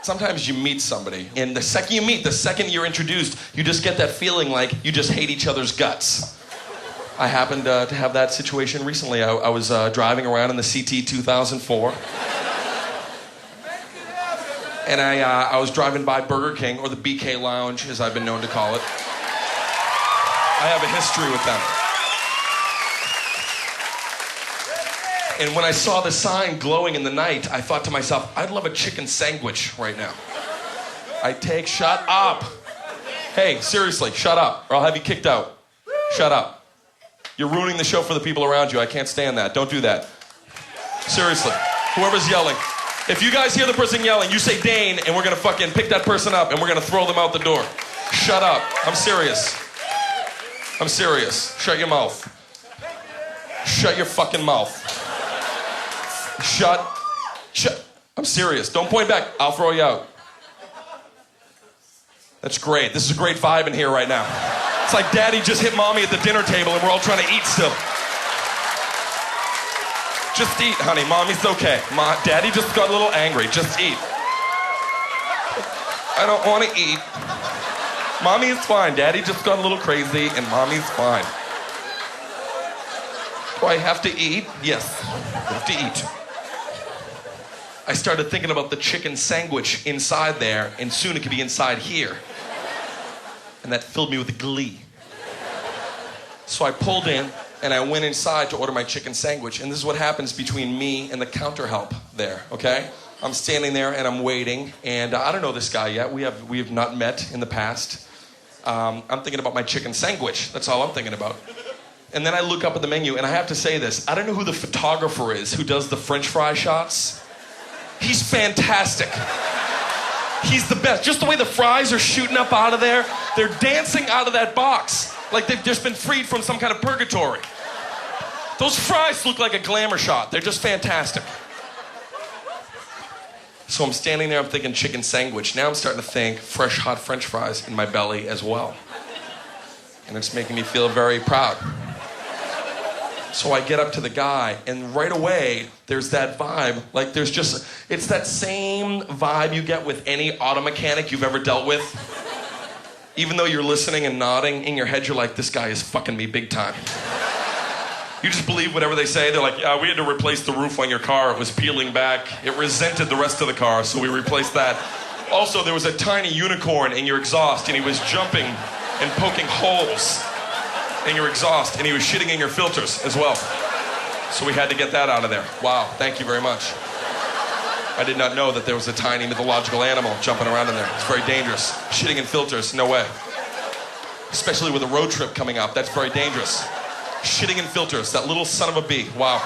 Sometimes you meet somebody, and the second you meet, the second you're introduced, you just get that feeling like you just hate each other's guts. I happened to have that situation recently. I was driving around in the CT 2004. And I was driving by Burger King, or the BK Lounge, as I've been known to call it. I have a history with them. And when I saw the sign glowing in the night, I thought to myself, I'd love a chicken sandwich right now. Shut up. Hey, seriously, shut up, or I'll have you kicked out. Shut up. You're ruining the show for the people around you. I can't stand that. Don't do that. Seriously. Whoever's yelling. If you guys hear the person yelling, you say Dane, and we're gonna fucking pick that person up, and we're gonna throw them out the door. Shut up. I'm serious. I'm serious. Shut your mouth. Shut your fucking mouth. Shut. I'm serious. Don't point back. I'll throw you out. That's great. This is a great vibe in here right now. It's like Daddy just hit Mommy at the dinner table and we're all trying to eat still. Just eat, honey. Mommy's okay. Daddy just got a little angry. Just eat. I don't want to eat. Mommy is fine. Daddy just got a little crazy and Mommy's fine. Do I have to eat? Yes. I have to eat. I started thinking about the chicken sandwich inside there, and soon it could be inside here. And that filled me with glee. So I pulled in, and I went inside to order my chicken sandwich, and this is what happens between me and the counter help there, okay? I'm standing there, and I'm waiting, and I don't know this guy yet. We have not met in the past. I'm thinking about my chicken sandwich. That's all I'm thinking about. And then I look up at the menu, and I have to say this. I don't know who the photographer is who does the French fry shots. He's fantastic. He's the best. Just the way the fries are shooting up out of there, they're dancing out of that box like they've just been freed from some kind of purgatory. Those fries look like a glamour shot. They're just fantastic. So I'm standing there, I'm thinking chicken sandwich. Now I'm starting to think fresh, hot French fries in my belly as well. And it's making me feel very proud. So I get up to the guy, and right away, there's that vibe. Like, it's that same vibe you get with any auto mechanic you've ever dealt with. Even though you're listening and nodding, in your head, you're like, this guy is fucking me big time. You just believe whatever they say. They're like, yeah, we had to replace the roof on your car. It was peeling back. It resented the rest of the car, so we replaced that. Also, there was a tiny unicorn in your exhaust, and he was jumping and poking holes in your exhaust, and he was shitting in your filters as well. So we had to get that out of there. Wow, thank you very much. I did not know that there was a tiny mythological animal jumping around in there. It's very dangerous. Shitting in filters, no way. Especially with a road trip coming up, that's very dangerous. Shitting in filters, that little son of a bee. Wow.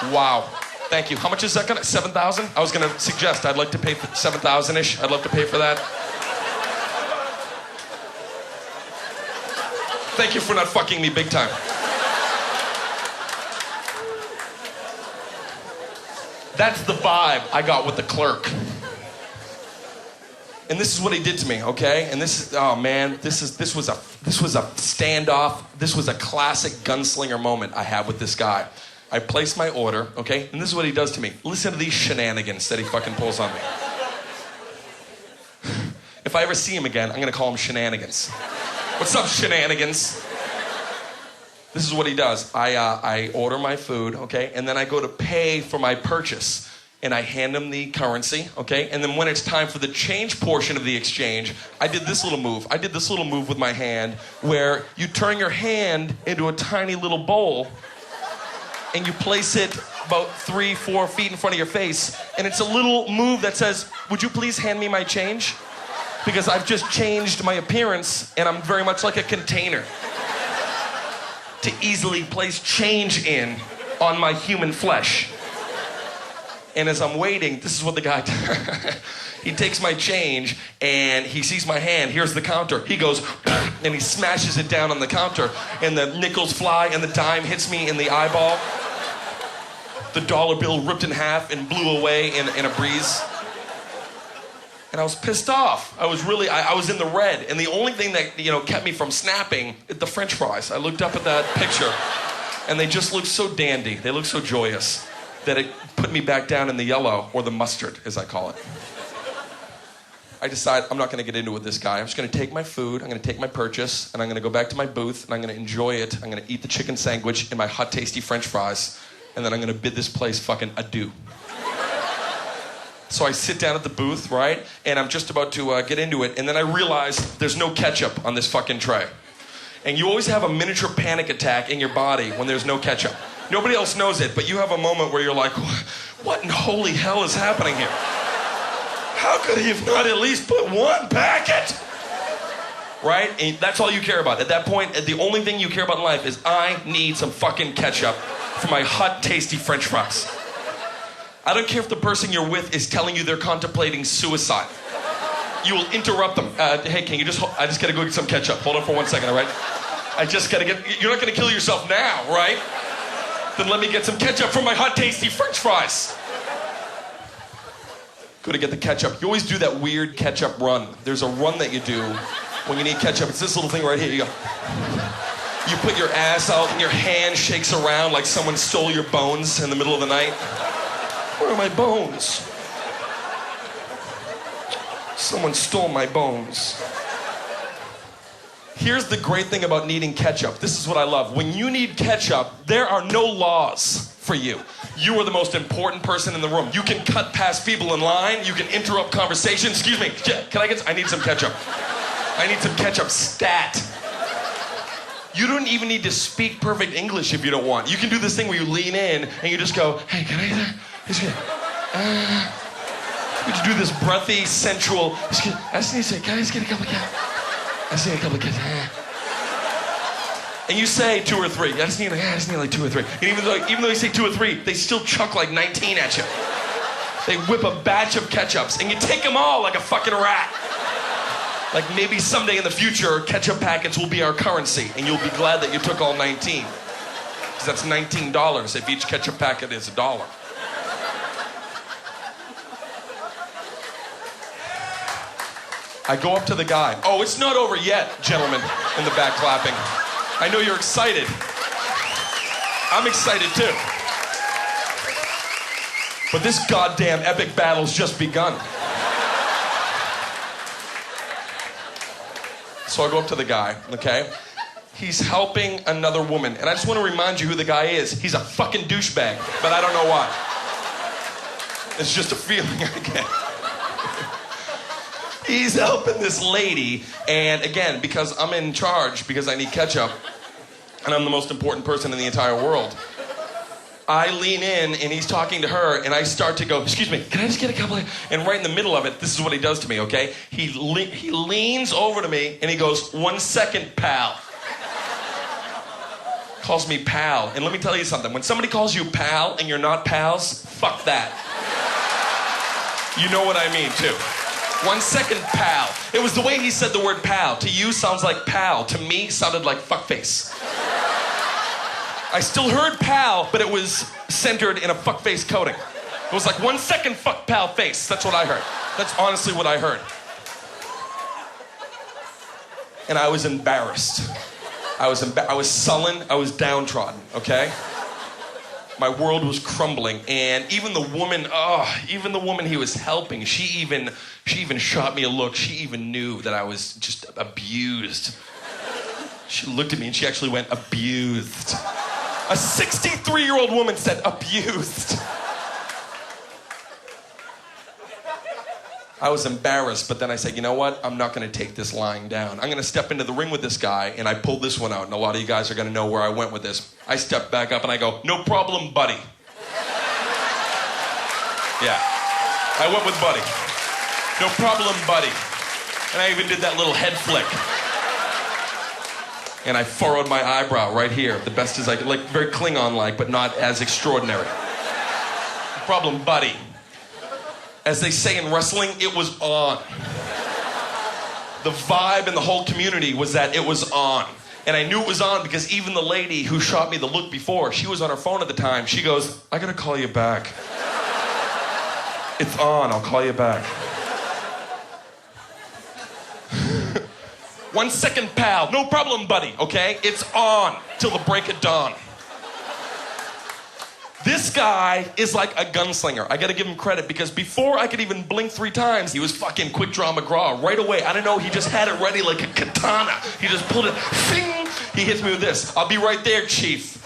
Wow. Thank you. How much is that gonna, 7,000? I was gonna suggest I'd like to pay for 7,000-ish. I'd love to pay for that. Thank you for not fucking me big time. That's the vibe I got with the clerk. And this is what he did to me, okay? And this is, oh man, this was a standoff. This was a classic gunslinger moment I had with this guy. I placed my order, okay? And this is what he does to me. Listen to these shenanigans that he fucking pulls on me. If I ever see him again, I'm gonna call him Shenanigans. What's up, Shenanigans? This is what he does. I order my food, okay? And then I go to pay for my purchase. And I hand him the currency, okay? And then when it's time for the change portion of the exchange, I did this little move. I did this little move with my hand where you turn your hand into a tiny little bowl and you place it about 3-4 feet in front of your face. And it's a little move that says, would you please hand me my change? Because I've just changed my appearance and I'm very much like a container to easily place change in on my human flesh. And as I'm waiting, this is what the guy does. He takes my change and he sees my hand. Here's the counter. He goes, and he smashes it down on the counter. And the nickels fly and the dime hits me in the eyeball. The dollar bill ripped in half and blew away in a breeze. And I was pissed off. I was in the red. And the only thing that, kept me from snapping, the French fries. I looked up at that picture and they just looked so dandy. They looked so joyous that it put me back down in the yellow, or the mustard, as I call it. I decide I'm not going to get into it with this guy. I'm just going to take my food, I'm going to take my purchase, and I'm going to go back to my booth, and I'm going to enjoy it. I'm going to eat the chicken sandwich and my hot, tasty French fries, and then I'm going to bid this place fucking adieu. So I sit down at the booth, right? And I'm just about to get into it, and then I realize there's no ketchup on this fucking tray. And you always have a miniature panic attack in your body when there's no ketchup. Nobody else knows it, but you have a moment where you're like, what in holy hell is happening here? How could he have not at least put one packet? Right? And that's all you care about. At that point, the only thing you care about in life is I need some fucking ketchup for my hot, tasty French fries. I don't care if the person you're with is telling you they're contemplating suicide. You will interrupt them. Hey, can you I just gotta go get some ketchup. Hold on for 1 second, all right? I just gotta you're not gonna kill yourself now, right? Then let me get some ketchup for my hot, tasty French fries. Go to get the ketchup. You always do that weird ketchup run. There's a run that you do when you need ketchup. It's this little thing right here. You go. You put your ass out and your hand shakes around like someone stole your bones in the middle of the night. Where are my bones? Someone stole my bones. Here's the great thing about needing ketchup. This is what I love. When you need ketchup, there are no laws for you. You are the most important person in the room. You can cut past people in line. You can interrupt conversation. Excuse me, I need some ketchup. I need some ketchup stat. You don't even need to speak perfect English if you don't want. You can do this thing where you lean in and you just go, hey, can I get that? You just do this breathy, sensual, I just need to say, can I just get a couple of ketchup? I just need a couple of ketchup. And you say 2 or 3. I just need like 2 or 3. And even though you say 2 or 3, they still chuck like 19 at you. They whip a batch of ketchups, and you take them all like a fucking rat. Like maybe someday in the future, ketchup packets will be our currency, and you'll be glad that you took all 19. Because that's $19 if each ketchup packet is $1. I go up to the guy. Oh, it's not over yet, gentlemen in the back clapping. I know you're excited. I'm excited too. But this goddamn epic battle's just begun. So I go up to the guy, okay? He's helping another woman. And I just want to remind you who the guy is. He's a fucking douchebag, but I don't know why. It's just a feeling I get. He's helping this lady, and again, because I'm in charge, because I need ketchup, and I'm the most important person in the entire world, I lean in, and he's talking to her, and I start to go, excuse me, can I just get a couple of... And right in the middle of it, this is what he does to me, okay? He leans over to me, and he goes, 1 second, pal. Calls me pal. And let me tell you something. When somebody calls you pal, and you're not pals, fuck that. You know what I mean, too. 1 second, pal. It was the way he said the word pal. To you, sounds like pal. To me, sounded like fuckface. I still heard pal, but it was centered in a fuckface coating. It was like 1 second, fuck pal face. That's what I heard. That's honestly what I heard. And I was embarrassed. I was sullen. I was downtrodden, okay? My world was crumbling, and even the woman he was helping, she even shot me a look. She even knew that I was just abused. She looked at me and she actually went, abused. A 63-year-old woman said, abused. I was embarrassed, but then I said, you know what? I'm not going to take this lying down. I'm going to step into the ring with this guy, and I pulled this one out, and a lot of you guys are going to know where I went with this. I stepped back up, and I go, no problem, buddy. Yeah. I went with buddy. No problem, buddy. And I even did that little head flick. And I furrowed my eyebrow right here, the best as I could, like very Klingon-like, but not as extraordinary. No problem, buddy. As they say in wrestling, it was on. The vibe in the whole community was that it was on. And I knew it was on because even the lady who shot me the look before, she was on her phone at the time. She goes, I gotta call you back. It's on, I'll call you back. 1 second, pal. No problem, buddy, okay? It's on till the break of dawn. This guy is like a gunslinger. I gotta give him credit because before I could even blink 3 times, he was fucking Quick Draw McGraw right away. I don't know, he just had it ready like a katana. He just pulled it, fing! He hits me with this. I'll be right there, Chief.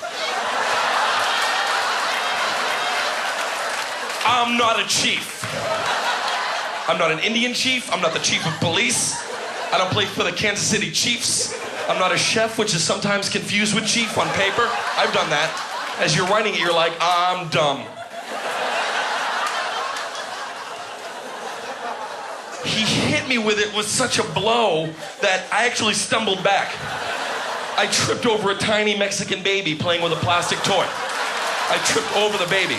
I'm not a chief. I'm not an Indian chief. I'm not the chief of police. I don't play for the Kansas City Chiefs. I'm not a chef, which is sometimes confused with chief on paper. I've done that. As you're writing it, you're like, I'm dumb. He hit me with it with such a blow that I actually stumbled back. I tripped over a tiny Mexican baby playing with a plastic toy. I tripped over the baby.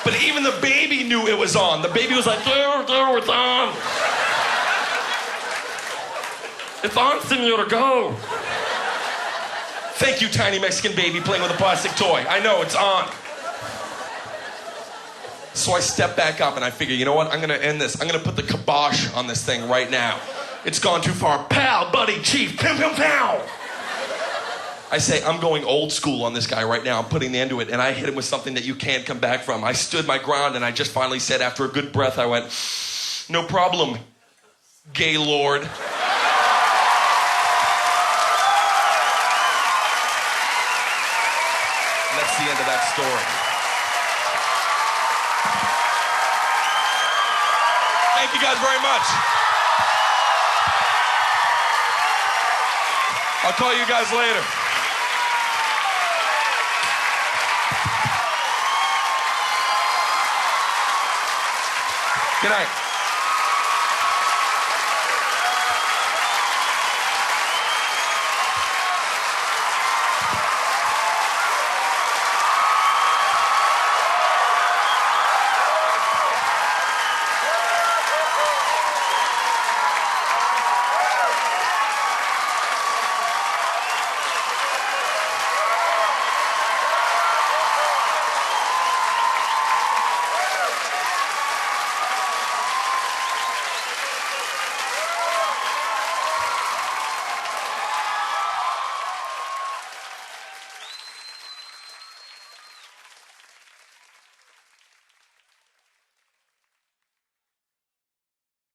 But even the baby knew it was on. The baby was like, there, it's on. It's on, senor, go. Thank you, tiny Mexican baby playing with a plastic toy. I know, it's on. So I step back up and I figure, you know what? I'm gonna end this. I'm gonna put the kibosh on this thing right now. It's gone too far. Pal, buddy, chief, pim, pim, pow. I say, I'm going old school on this guy right now. I'm putting the end to it. And I hit him with something that you can't come back from. I stood my ground and I just finally said, after a good breath, I went, no problem, gay lord. And that's the end of that story. Thank you guys very much. I'll call you guys later. Good night.